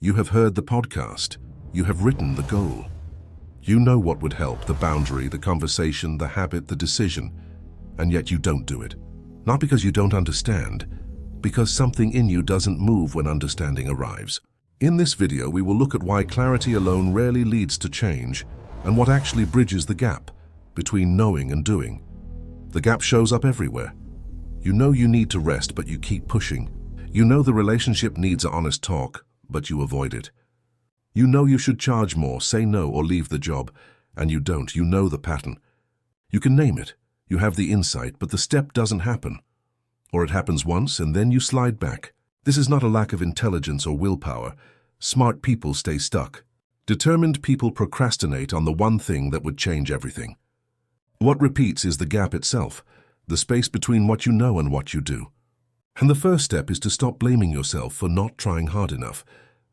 You have heard the podcast. You have written the goal. You know what would help, the boundary, the conversation, the habit, the decision, and yet you don't do it. Not because you don't understand, because something in you doesn't move when understanding arrives. In this video, we will look at why clarity alone rarely leads to change and what actually bridges the gap between knowing and doing. The gap shows up everywhere. You know you need to rest, but you keep pushing. You know the relationship needs an honest talk, but you avoid it. You know you should charge more, say no, or leave the job, and you don't. You know the pattern. You can name it. You have the insight, but the step doesn't happen. Or it happens once, and then you slide back. This is not a lack of intelligence or willpower. Smart people stay stuck. Determined people procrastinate on the one thing that would change everything. What repeats is the gap itself, the space between what you know and what you do. And the first step is to stop blaming yourself for not trying hard enough.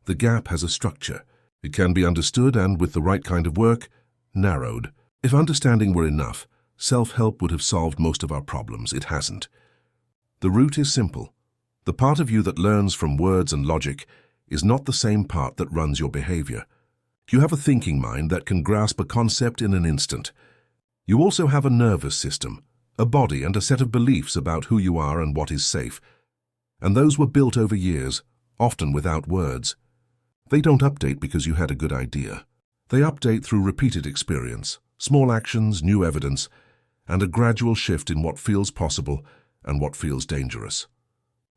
The gap has a structure. It can be understood and, with the right kind of work, narrowed. If understanding were enough, self-help would have solved most of our problems. It hasn't. The root is simple. The part of you that learns from words and logic is not the same part that runs your behavior. You have a thinking mind that can grasp a concept in an instant. You also have a nervous system, a body and a set of beliefs about who you are and what is safe. And those were built over years, often without words. They don't update because you had a good idea. They update through repeated experience, small actions, new evidence, and a gradual shift in what feels possible and what feels dangerous.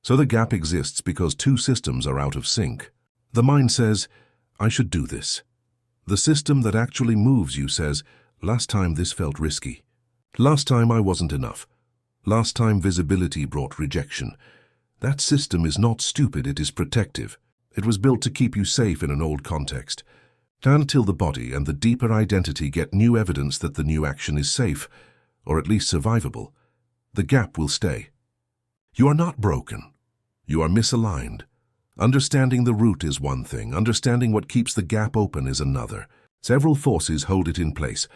So the gap exists because two systems are out of sync. The mind says, I should do this. The system that actually moves you says, last time this felt risky. Last time I wasn't enough. Last time visibility brought rejection. That system is not stupid, it is protective. It was built to keep you safe in an old context. Until the body and the deeper identity get new evidence that the new action is safe, or at least survivable, the gap will stay. You are not broken. You are misaligned. Understanding the root is one thing. Understanding what keeps the gap open is another. Several forces hold it in place.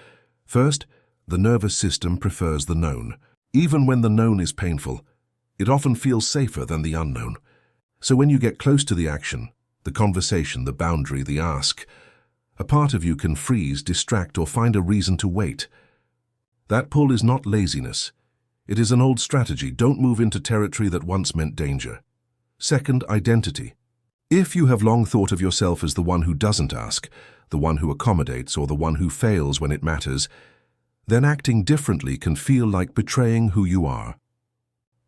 First, the nervous system prefers the known. Even when the known is painful, it often feels safer than the unknown. So when you get close to the action, the conversation, the boundary, the ask, a part of you can freeze, distract, or find a reason to wait. That pull is not laziness. It is an old strategy. Don't move into territory that once meant danger. Second, identity. If you have long thought of yourself as the one who doesn't ask, the one who accommodates, or the one who fails when it matters, then acting differently can feel like betraying who you are.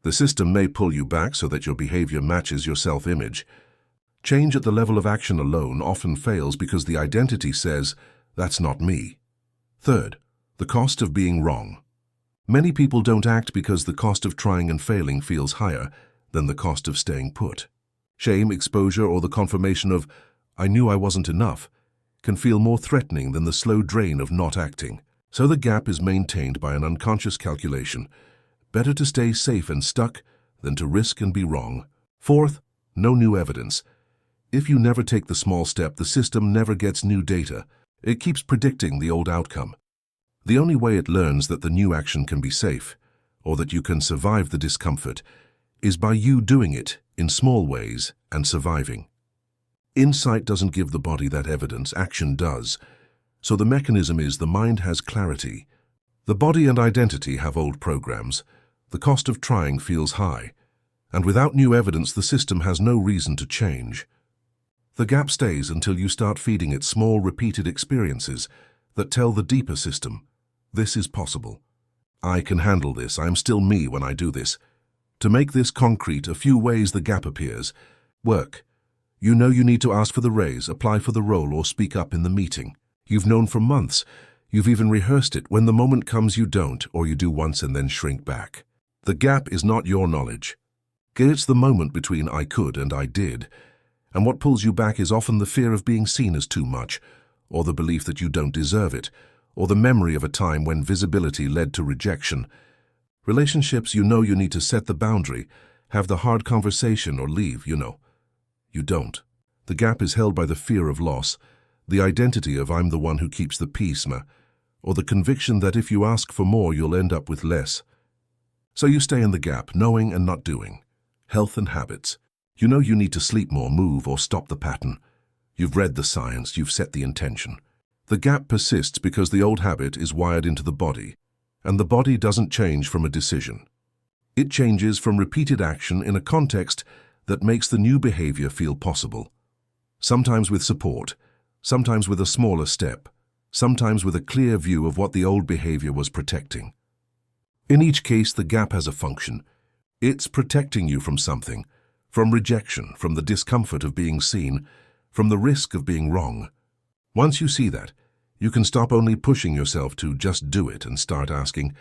The system may pull you back so that your behavior matches your self-image. Change at the level of action alone often fails because the identity says, that's not me. Third, the cost of being wrong. Many people don't act because the cost of trying and failing feels higher than the cost of staying put. Shame, exposure, or the confirmation of, I knew I wasn't enough, can feel more threatening than the slow drain of not acting. So the gap is maintained by an unconscious calculation. Better to stay safe and stuck than to risk and be wrong. Fourth, no new evidence. If you never take the small step, the system never gets new data. It keeps predicting the old outcome. The only way it learns that the new action can be safe, or that you can survive the discomfort, is by you doing it in small ways and surviving. Insight doesn't give the body that evidence, action does. So the mechanism is the mind has clarity. The body and identity have old programs. The cost of trying feels high. And without new evidence, the system has no reason to change. The gap stays until you start feeding it small, repeated experiences that tell the deeper system, this is possible. I can handle this. I am still me when I do this. To make this concrete, a few ways the gap appears. Work. You know you need to ask for the raise, apply for the role, or speak up in the meeting. You've known for months. You've even rehearsed it. When the moment comes, you don't, or you do once and then shrink back. The gap is not your knowledge. It's the moment between I could and I did. And what pulls you back is often the fear of being seen as too much, or the belief that you don't deserve it, or the memory of a time when visibility led to rejection. Relationships, you know you need to set the boundary, have the hard conversation, or leave, you know. You don't. The gap is held by the fear of loss, the identity of I'm the one who keeps the peace, or the conviction that if you ask for more, you'll end up with less. So you stay in the gap, knowing and not doing. Health and habits. You know you need to sleep more, move, or stop the pattern. You've read the science, you've set the intention. The gap persists because the old habit is wired into the body, and the body doesn't change from a decision. It changes from repeated action in a context that makes the new behavior feel possible. Sometimes with support, sometimes with a smaller step, sometimes with a clear view of what the old behavior was protecting. In each case, the gap has a function. It's protecting you from something, from rejection, from the discomfort of being seen, from the risk of being wrong. Once you see that, you can stop only pushing yourself to just do it and start asking,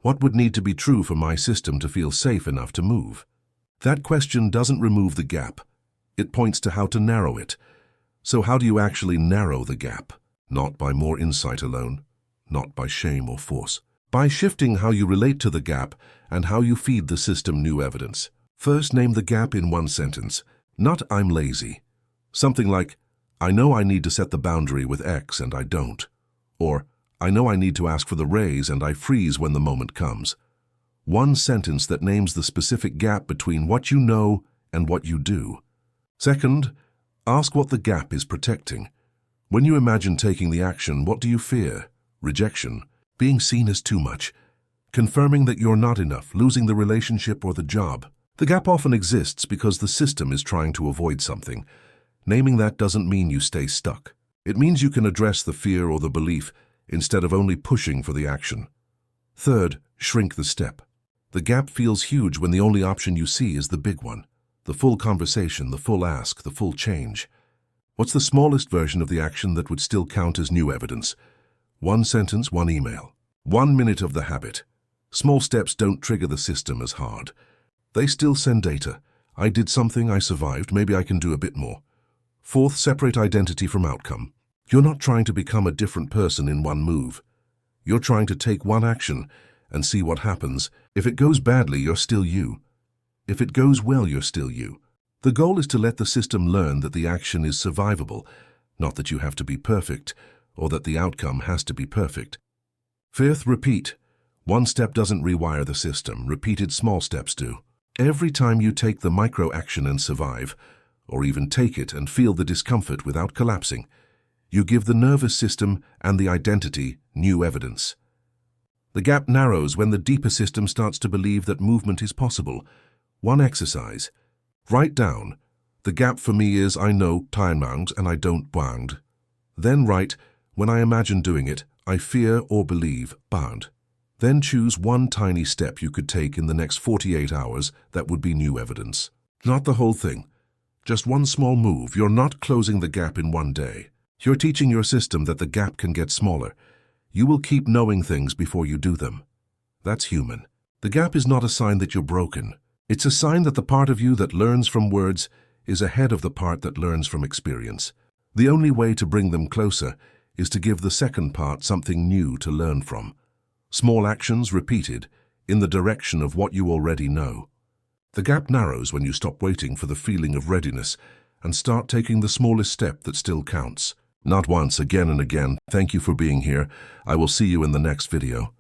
what would need to be true for my system to feel safe enough to move? That question doesn't remove the gap. It points to how to narrow it. So how do you actually narrow the gap? Not by more insight alone, not by shame or force. By shifting how you relate to the gap and how you feed the system new evidence. First, name the gap in one sentence. Not I'm lazy. Something like, I know I need to set the boundary with X and I don't. Or, I know I need to ask for the raise and I freeze when the moment comes. One sentence that names the specific gap between what you know and what you do. Second, ask what the gap is protecting. When you imagine taking the action, what do you fear? Rejection, being seen as too much, confirming that you're not enough, losing the relationship or the job. The gap often exists because the system is trying to avoid something. Naming that doesn't mean you stay stuck. It means you can address the fear or the belief instead of only pushing for the action. Third, shrink the step. The gap feels huge when the only option you see is the big one. The full conversation, the full ask, the full change. What's the smallest version of the action that would still count as new evidence? One sentence, one email. 1 minute of the habit. Small steps don't trigger the system as hard. They still send data. I did something, I survived, maybe I can do a bit more. Fourth, separate identity from outcome. You're not trying to become a different person in one move. You're trying to take one action and see what happens. If it goes badly, you're still you. If it goes well, you're still you. The goal is to let the system learn that the action is survivable, not that you have to be perfect or that the outcome has to be perfect. Fifth, repeat. One step doesn't rewire the system. Repeated small steps do. Every time you take the micro action and survive, or even take it and feel the discomfort without collapsing, you give the nervous system and the identity new evidence. The gap narrows when the deeper system starts to believe that movement is possible. One exercise. Write down, the gap for me is I know time bound and I don't bound. Then write, when I imagine doing it, I fear or believe bound. Then choose one tiny step you could take in the next 48 hours that would be new evidence. Not the whole thing. Just one small move. You're not closing the gap in one day. You're teaching your system that the gap can get smaller. You will keep knowing things before you do them. That's human. The gap is not a sign that you're broken. It's a sign that the part of you that learns from words is ahead of the part that learns from experience. The only way to bring them closer is to give the second part something new to learn from. Small actions repeated in the direction of what you already know. The gap narrows when you stop waiting for the feeling of readiness and start taking the smallest step that still counts. Not once, again and again. Thank you for being here. I will see you in the next video.